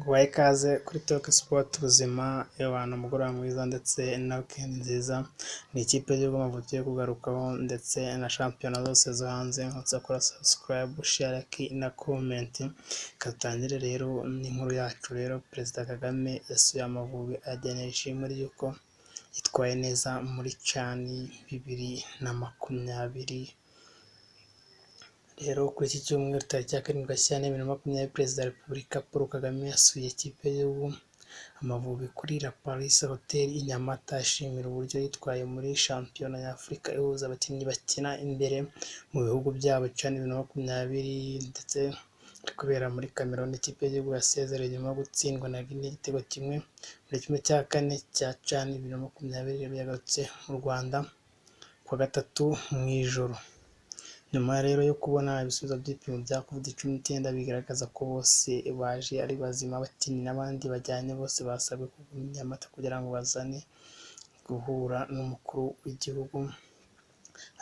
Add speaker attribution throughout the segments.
Speaker 1: Ubaye ikaze kuri Talk Sport ubuzima, abantu umugoroba mwiza ndetse na weekend nziza. Ni ikipe y'igihugu Amavubi yo kugarukaho ndetse na shampiyona zose zo hanze. Nkutse kora subscribe, share, like na comment. Katangire rero n'inkuru yacu rero. Perezida Kagame yasuye Amavubi agenera ishimwe ry'uko yitwaye neza muri CHAN 2020. Rero kuri iki cyumweru tariki ya 7 Gashyantare 2020, Perezida wa Repubulika Paul Kagame yasuye ikipe y'igihugu Amavubi kuri La Palisse Hotel i Nyamata, ashimira uburyo yitwaye muri shampiyona y'Afurika ihuza abakinnyi bakina imbere mu bihugu byabo CHAN 2020 ndetse iri kubera muri Cameroon. Ikipe y'igihugu yasezereye nyuma yo gutsindwa na Guinea igitego kimwe muri ¼ cya CHAN 2020. Rero yagarutse mu Rwanda kuwa gatatu mu ijoro. Nyuma rero yo kubona ibisubizo by'ibipimo bya COVID-19 bigaragaza ko bose baje ari bazima, abakinnyi n'abandi bajyanye bose basabwe kuguma i Nyamata kugira ngo bazane guhura n'umukuru w'igihugu.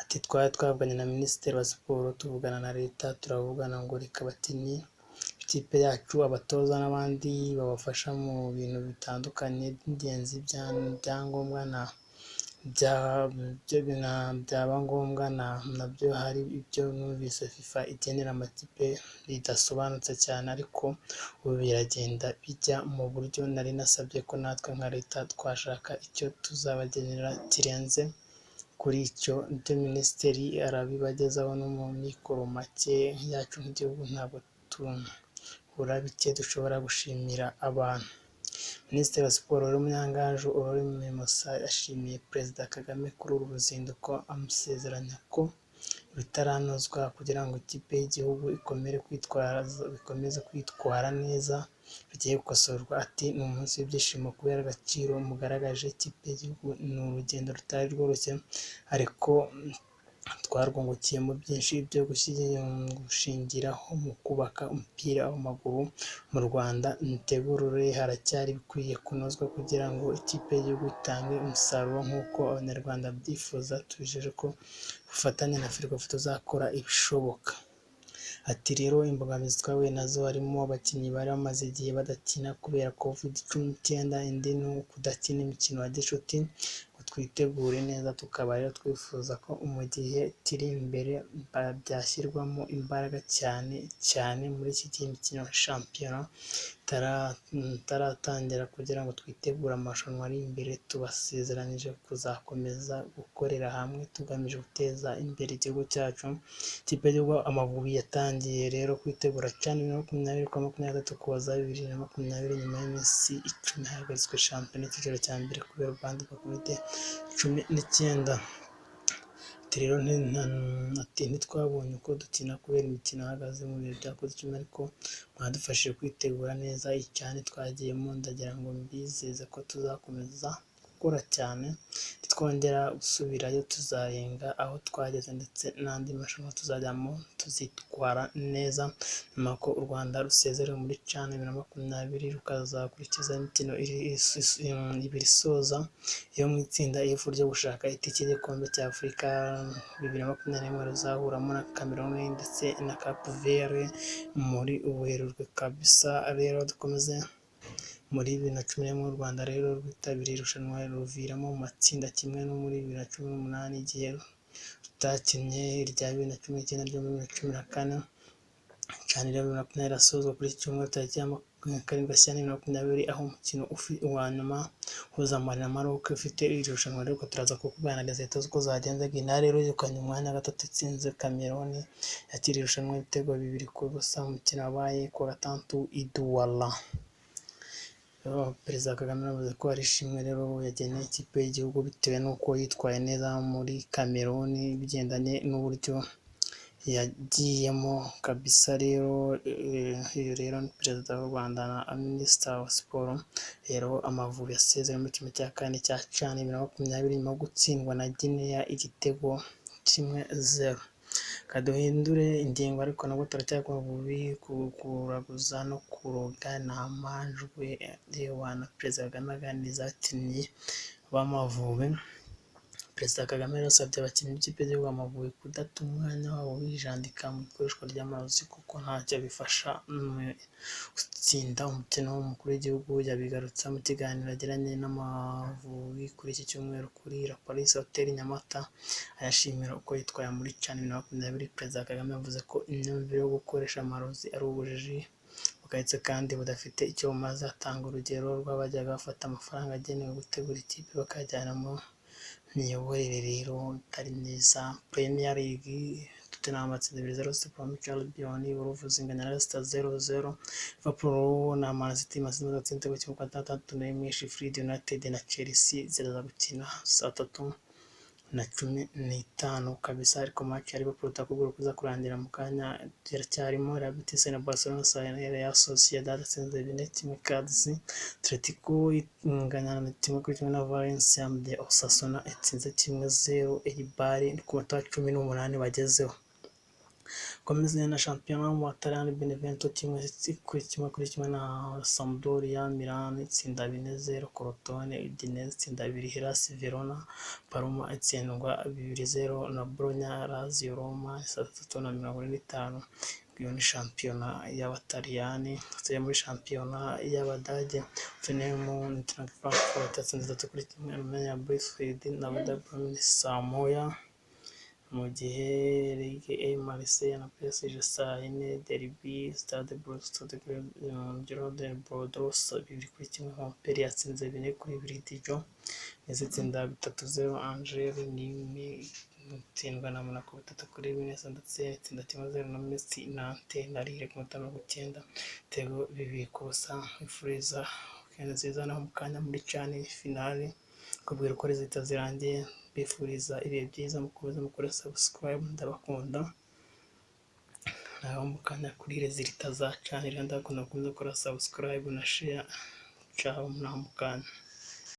Speaker 1: Ati twari twavuganye na Minisitiri wa Siporo, tuvugana na Leta, turavugana ngo reka abakinnyi ikipe yacu, abatoza n'abandi babafasha mu bintu bitandukanye by'ingenzi byangombwa byaba ngombwa nabyo. Hari ibyo numvise FIFA igenera amakipe bidasobanutse cyane, ariko ubu biragenda bijya mu buryo. Nari nasabye ko natwe nka Leta twashaka icyo tuzabagenera kirenze kuri icyo Minisitiri arabibagezaho, no mu mikoro make yacu nk'igihugu ntabwo tubura bike dushobora gushimira abantu. Minisitiri wa Siporo Munyanganjo Aurore Musa yashimiye Perezida Kagame kuri uru ruzinduko, amusezeranya ko bitaranozwa kugira ngo ikipe y'igihugu ikomeze kwitwara neza bigiye gukosorwa. Ati ni umunsi w'ibyishimo kubera agaciro mugaragaje ikipe y'igihugu. Ni urugendo rutari rworoshye ariko twarwungukiyemo byinshi byo gushingiraho mu kubaka umupira w'amaguru mu Rwanda. Imitegurire haracyari ibikwiye kunozwa kugira ngo ikipe y'igihugu itange umusaruro nk'uko abanyarwanda babyifuza. Tubijeje ko ubufatanye na Ferwafa tuzakora ibishoboka. Ati rero imbogamizi twahuye nazo harimo abakinnyi bari bamaze igihe badakina kubera COVID-19, indi ni ukudakina imikino ya gicuti ngo twitegure neza. Tukaba rero twifuza ko mu gihe kiri imbere byashyirwamo imbaraga cyane muri iki gihe imikino ya shampiyona itaratangira kugira ngo twitegure amarushanwa ari imbere. Tubasezeranyije kuzakomeza gukorera hamwe tugamije guteza imbere igihugu cyacu. Ikipe y'igihugu Amavubi yatangiye rero kwitegura CHAN 2020 kuwa 23 Ukuboza 2020 nyuma y'iminsi 10 hahagaritswe shampiyona y'icyiciro cya mbere kubera ubwandu bwa COVID-19. Ati rero ntitwabonye uko dukina kubera imikino yahagaze mu bihe bya COVID-19, ariko mwadufashije kwitegura neza iyi CHAN twagiyemo. Ndagira ngo mbizeze ko tuzakomeza gukora cyane, nitwongera gusubirayo tuzarenga aho twageze ndetse n'andi marushanwa tuzajyamo tuzitwara neza. Nyuma ko u Rwanda rusezerewe muri CHAN 2020 rukazakurikiza imikino ibiri isoza yo mu itsinda F ryo gushaka itike y'igikombe cya Afurika 2021 ruzahuramo na Cameroon ndetse na Cape Verde muri Werurwe kabisa. Rero dukomeze muri 2011 u Rwanda rero rwitabiriye irushanwa ruviramo mu matsinda kimwe no muri 2018 igihe rutakinnye irya 2019 ryo muri 2014. CHAN 2020 irasozwa kuri iki cyumweru tariki ya 7 Gashyantare 2020, aho umukino wa nyuma uhuza Mali na Maroc ufite iri rushanwa. Ariko turaza kukuganiriza leta uko zagenze. Guinea rero yegukanye umwanya wa gatatu itsinze Cameroon yakiriye irushanwa ibitego 2-0 mu mukino wabaye kuwa gatandatu i Douala. Perezida Kagame yavuze ko ari ishimwe rero yageneye ikipe y'igihugu bitewe n'uko yitwaye neza muri Cameroon bigendanye n'uburyo yagiyemo kabisa. Rero uyu rero ni Perezida w'u Rwanda na Minisitiri wa Siporo. Rero Amavubi yasezeye muri kimwe cya kane cya CHAN 2020 nyuma yo gutsindwa na Guinea igitego 1-0. Kaduhindure ingingo ariko nabwo turacyari ku Amavubi. Kuraguza no kuroga ni amajwi na Perezida Kagame aganiriza abakinnyi b'Amavubi. Perezida Kagame yasabye abakinnyi b'ikipe y'igihugu Amavubi kudata umwanya wabo bijandika mu ikoreshwa ry'amarozi kuko ntacyo bifasha mu gutsinda umukino w'umukuru w'igihugu. Yabigarutse mu kiganiro yagiranye n'Amavubi kuri iki cyumweru kuri La Palisse Hotel i Nyamata, ayashimira uko yitwaye muri CHAN 2020. Perezida Kagame yavuze ko imyumvire yo gukoresha amarozi ari ubujiji bugayitse kandi budafite icyo bumaze. Atanga urugero rw'abajyaga bafata amafaranga agenewe gutegura ikipe bakayajyana mu miyoborere rero itari myiza. Premier League, Tottenham batsinze 2-0 West Bromwich Albion, Wolves inganya na Leicester 0-0, Liverpool na Man City batsinze igitego kimwe kwa gatandatu n'imwe. Sheffield United na Chelsea ziraza gukina saa 3:15 kabisa, ariko match ya Liverpool itakugura kuza kurangira mu kanya iracyarimo. Real Betis na Barcelona saa 4, Real Sociedad yatsinze 4-1 Cádiz, Atletico inganya na 1-1 na Valencia, de Osasuna yatsinze 1-0 Eibar ku munota wa 18 bagezeho. Komeza na shampiyona mu Butaliyani, Benevento kimwe na Sampdoria, Milan itsinda 4-0 Crotone, Udinese itsinda 2 Hellas Verona, Parma itsindwa 2-0 na Bologna, Lazio Roma saa 3:45. Iyo ni shampiyona y'Abataliyani. Tujya muri shampiyona y'Abadage, Hoffenheim Eintracht Frankfurt yatsinze 3-1 Arminia Bielefeld na Werder Bremen saa 1, mu gihe Ligue A Marseille na PSG saa 4, Derby Stade Brugge Girondins Bordeaux 2-1, Montpellier yatsinze 4-2 Dijon, izitsinda 3-0 Angers, Nîmes itsindwa na Monaco 3-1, Saint-Etienne itsinda 1-0 na Metz, Nantes na Lille ku munota wa 90, ibitego 2-0. Ifuriza weekend nziza naho mu kanya muri CHAN finale kubwira uko rezita zirangiye, bifuriza ibihe byiza, mukomeze mukore subscribe, ndabakunda. Naho mu kanya kuri rezita za CHAN ndabakunda, mukomeze gukora subscribe na share. Ciao, naho mu kanya.